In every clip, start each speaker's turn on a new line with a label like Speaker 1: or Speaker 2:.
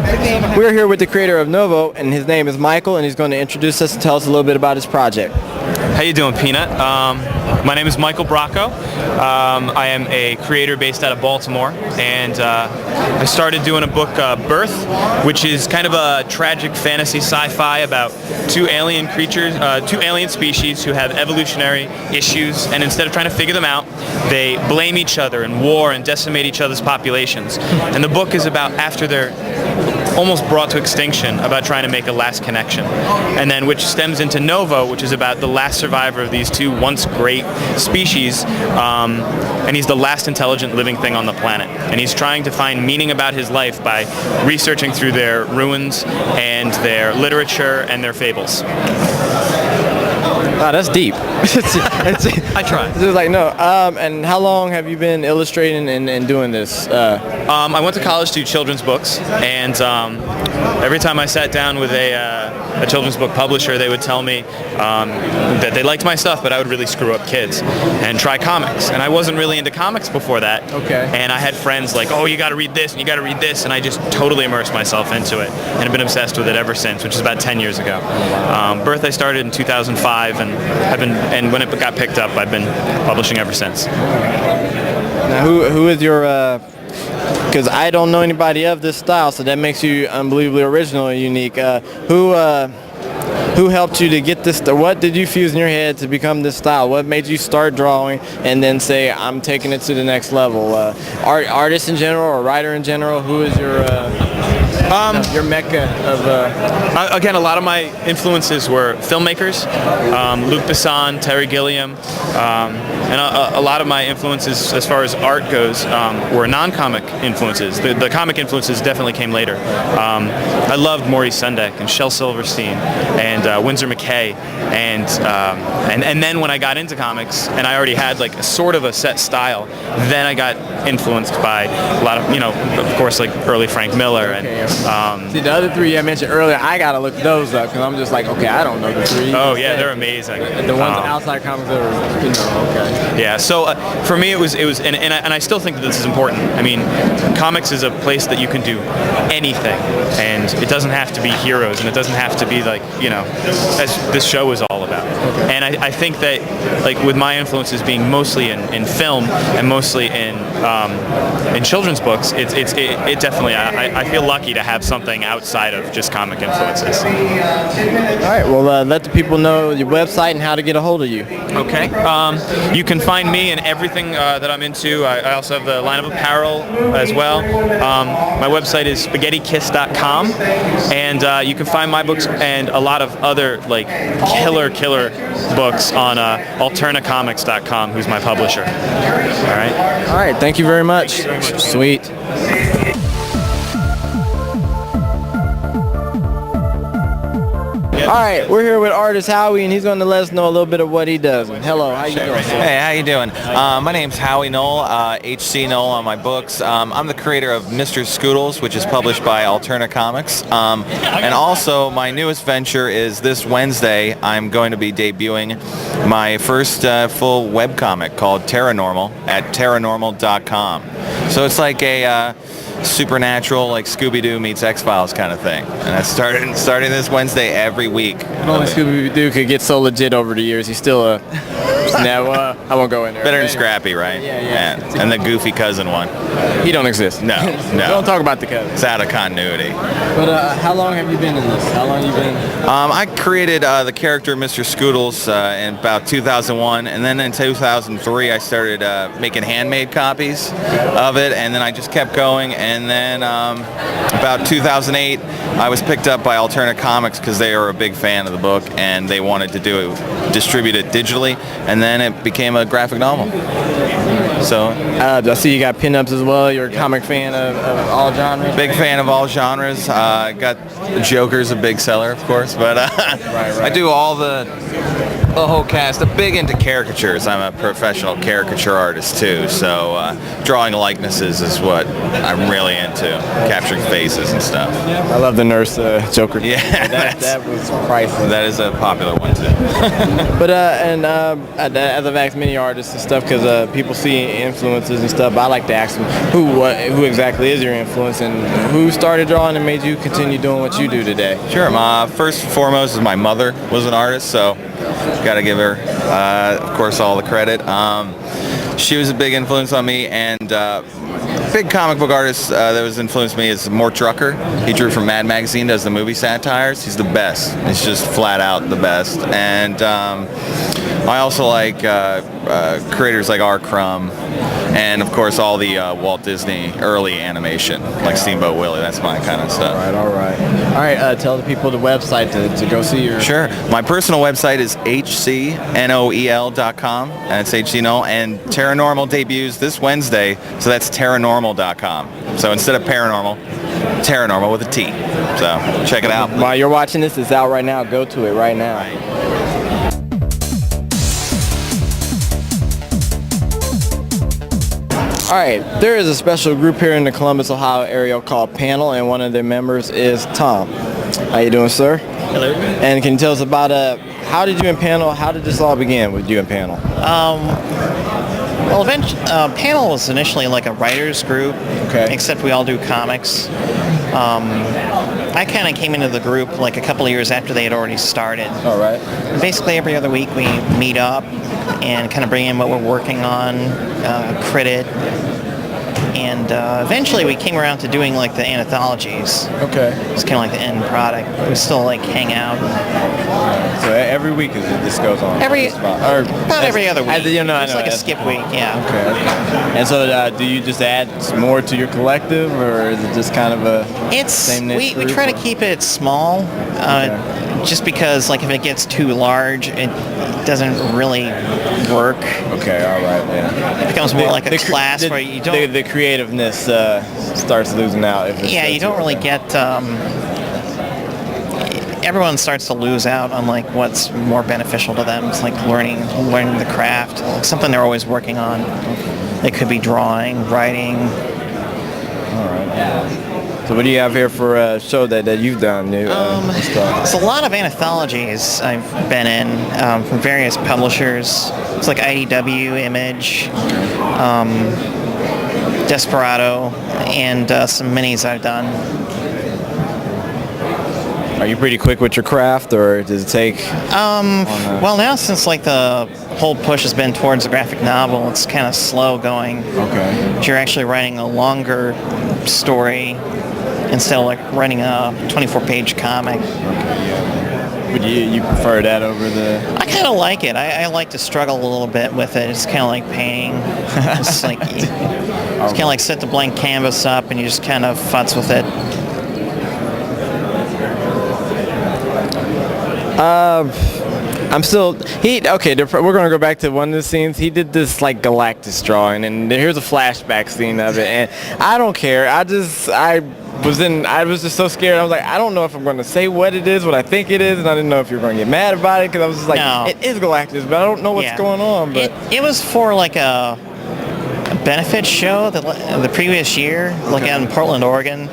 Speaker 1: We're here with the creator of Novo, and his name is Michael, and he's going to introduce us and tell us a little bit about his project.
Speaker 2: How you doing, Peanut? My name is Michael Bracco. I am a creator based out of Baltimore, and I started doing a book, Birth, which is kind of a tragic fantasy sci-fi about two alien creatures, two alien species who have evolutionary issues, and instead of trying to figure them out, they blame each other in war and decimate each other's populations. And the book is about after they're almost brought to extinction, about trying to make a last connection. And then which stems into Novo, which is about the last survivor of these two once great species, and he's the last intelligent living thing on the planet. And he's trying to find meaning about his life by researching through their ruins and their literature and their fables.
Speaker 1: Wow, that's deep.
Speaker 2: I try.
Speaker 1: It's like, no. And how long have you been illustrating and doing this?
Speaker 2: I went to college to do children's books, and every time I sat down with a children's book publisher, they would tell me that they liked my stuff, but I would really screw up kids and try comics. And I wasn't really into comics before that.
Speaker 1: Okay.
Speaker 2: And I had friends like, oh, you got to read this and you got to read this, and I just totally immersed myself into it, and have been obsessed with it ever since, which is about 10 years ago. Birth I started in 2005, and when it got picked up, I've been publishing ever since.
Speaker 1: Now, who is your? Because I don't know anybody of this style, so that makes you unbelievably original and unique. Who helped you to get this? What did you fuse in your head to become this style? What made you start drawing and then say, I'm taking it to the next level? Artist in general or writer in general? Who is your mecca of?
Speaker 2: Again, a lot of my influences were filmmakers, Luc Besson, Terry Gilliam, and a lot of my influences as far as art goes were non-comic influences. The comic influences definitely came later. I loved Maurice Sendak and Shel Silverstein and Winsor McKay, and then when I got into comics and I already had like sort of a set style, then I got influenced by a lot of, of course, like early Frank Miller and.
Speaker 1: See, the other three I mentioned earlier, I gotta look those up because I'm just like, okay, I don't know the three.
Speaker 2: Oh yeah, they're amazing.
Speaker 1: The ones outside comics that are, okay.
Speaker 2: Yeah, so for me it was, and I still think that this is important. I mean, comics is a place that you can do anything, and it doesn't have to be heroes, and it doesn't have to be like, as this show is all about. Okay. And I think that, like, with my influences being mostly in film and mostly in children's books, it definitely, I feel lucky to have something outside of just comic influences.
Speaker 1: All right, well, let the people know your website and how to get a hold of you.
Speaker 2: Okay. You can find me in everything that I'm into. I also have the line of apparel as well. My website is spaghettikiss.com, and you can find my books and a lot of other like killer books on alternacomics.com, who's my publisher. All right,
Speaker 1: thank you very much. Sweet. All right, we're here with artist Howie, and he's going to let us know a little bit of what he does. Hello, how you doing?
Speaker 3: Hey, how you doing? My name's Howie Noel, HC Noel on my books. I'm the creator of Mr. Scoodles, which is published by Alterna Comics. And also, my newest venture is this Wednesday, I'm going to be debuting my first full webcomic called Terranormal at terranormal.com. So it's like a supernatural, like Scooby-Doo meets X-Files kind of thing. And that's starting this Wednesday every week.
Speaker 1: If only Scooby-Doo could get so legit over the years. He's still a... No, I won't go in there.
Speaker 3: Better than Scrappy, right?
Speaker 1: Yeah.
Speaker 3: And the goofy cousin one.
Speaker 1: He don't exist.
Speaker 3: No.
Speaker 1: Don't talk about the cousin.
Speaker 3: It's out of continuity.
Speaker 1: But how long have you been in this? How long have you been?
Speaker 3: I created the character Mr. Scoodles in about 2001, and then in 2003 I started making handmade copies of it, and then I just kept going, and then about 2008 I was picked up by Alterna Comics because they are a big fan of the book, and they wanted to distribute it digitally, and then it became a graphic novel. So
Speaker 1: I see you got pinups as well. You're a comic fan of all genres.
Speaker 3: Big fan of all genres. Got Joker's a big seller, of course, but I do all the the whole cast. I'm big into caricatures. I'm a professional caricature artist too, so drawing likenesses is what I'm really into, capturing faces and stuff.
Speaker 1: I love the nurse Joker.
Speaker 3: Yeah,
Speaker 1: that was priceless.
Speaker 3: that is a popular one too.
Speaker 1: But as I've asked many artists and stuff, because people see influences and stuff, I like to ask them who exactly is your influence and who started drawing and made you continue doing what you do today.
Speaker 3: Sure. First and foremost is my mother was an artist, so got to give her, of course, all the credit. She was a big influence on me, and big comic book artist that was influenced me is Mort Drucker. He drew for Mad Magazine, does the movie satires. He's the best. He's just flat out the best. And I also like creators like R. Crumb, and of course all the Walt Disney early animation, like Steamboat Willie. That's my kind of stuff.
Speaker 1: All right. Tell the people the website to go see your...
Speaker 3: Sure. My personal website is hcnoel.com, and it's HC Noel, and Terranormal debuts this Wednesday, so that's terranormal.com. So instead of paranormal, Terranormal with a T. So check it out.
Speaker 1: While you're watching this, it's out right now. Go to it right now. All right, there is a special group here in the Columbus, Ohio area called Panel, and one of their members is Tom. How you doing, sir?
Speaker 4: Hello.
Speaker 1: And can you tell us about how did you and Panel, how did this all begin with you and Panel?
Speaker 4: Well, eventually, Panel was initially like a writers group,
Speaker 1: Okay.
Speaker 4: except we all do comics. I kind of came into the group like a couple of years after they had already started.
Speaker 1: All right.
Speaker 4: Basically, every other week we meet up and kind of bring in what we're working on, credit, and eventually we came around to doing like the anthologies.
Speaker 1: Okay.
Speaker 4: It's kind of like the end product. We still like hang out.
Speaker 1: So every week this goes on?
Speaker 4: About every other week. It's like a skip week, yeah.
Speaker 1: Okay. And so do you just add more to your collective, or is it just kind of a same niche
Speaker 4: We
Speaker 1: group,
Speaker 4: try to
Speaker 1: or?
Speaker 4: keep it small, just because like if it gets too large, it doesn't really work.
Speaker 1: Okay, all right, yeah.
Speaker 4: It becomes more like a class where you don't...
Speaker 1: The creativeness starts losing out. If it's
Speaker 4: you don't really get... everyone starts to lose out on like what's more beneficial to them. It's like learning the craft, like something they're always working on. It could be drawing, writing.
Speaker 1: All right. So what do you have here for a show that you've done?
Speaker 4: It's a lot of anthologies I've been in from various publishers. It's like IDW, Image, Desperado, and some minis I've done.
Speaker 1: Are you pretty quick with your craft, or does it take?
Speaker 4: Well, now since like the whole push has been towards the graphic novel, it's kind of slow going.
Speaker 1: Okay.
Speaker 4: But you're actually writing a longer story instead of like writing a 24-page comic.
Speaker 1: Okay, yeah. Would you prefer that over the?
Speaker 4: I kind of like it. I like to struggle a little bit with it. It's kind of like painting. It's like you just kind of like set the blank canvas up and you just kind of futz with it.
Speaker 1: I'm still okay. We're gonna go back to one of the scenes. He did this like Galactus drawing, and here's a flashback scene of it. And I don't care. I was just so scared. I was like, I don't know if I'm going to say what it is, what I think it is, and I didn't know if you were going to get mad about it because I was just like,
Speaker 4: No.
Speaker 1: It is Galactus, but I don't know what's going on. But
Speaker 4: it was for like a benefit show the previous year, like out in Portland, Oregon.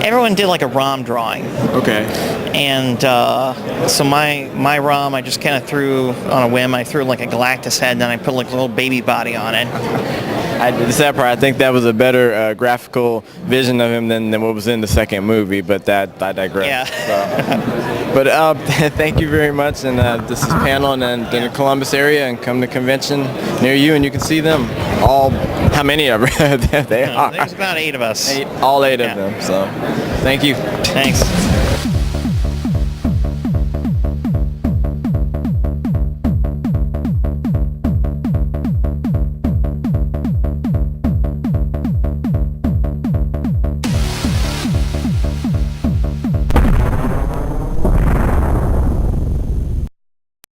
Speaker 4: Everyone did like a ROM drawing.
Speaker 1: Okay.
Speaker 4: And so my ROM, I just kind of threw on a whim. I threw like a Galactus head, and then I put like a little baby body on it.
Speaker 1: The sad part, I think that was a better graphical vision of him than what was in the second movie, but I digress.
Speaker 4: Yeah.
Speaker 1: So, but thank you very much, and this is Panel in the Columbus area, and come to convention near you, and you can see them all. How many of them? They are.
Speaker 4: There's about 8 of us.
Speaker 1: All eight of them. So, thank you.
Speaker 4: Thanks.